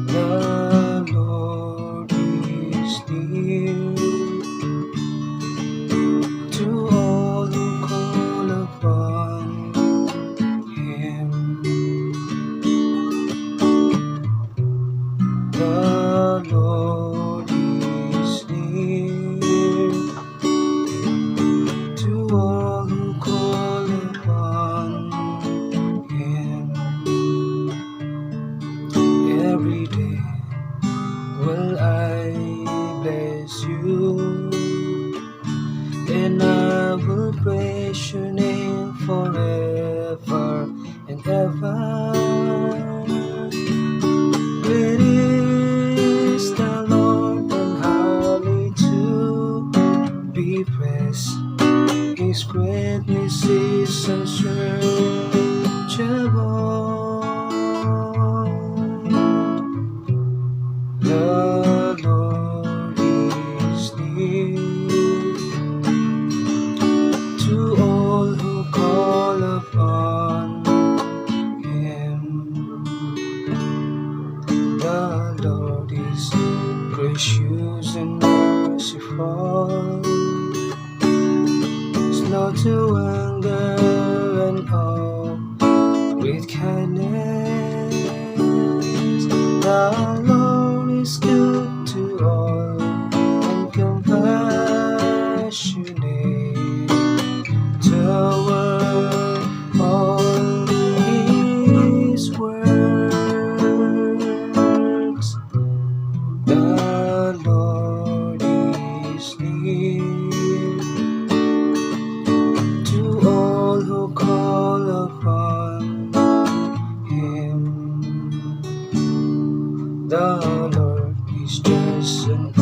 The Lord is near to all who call upon Him. The Lord is near to all who call upon Him. Every day will I bless you, and I will praise your name forever and ever. Great is the Lord and highly to be praised. His greatness is unsearchable. The Lord is near to all who call upon Him. The Lord is gracious and merciful, slow to anger and all with kindness. The Lord is good to all and compassionate toward all His works. The Lord is near to all who call upon Him. The Lord is just and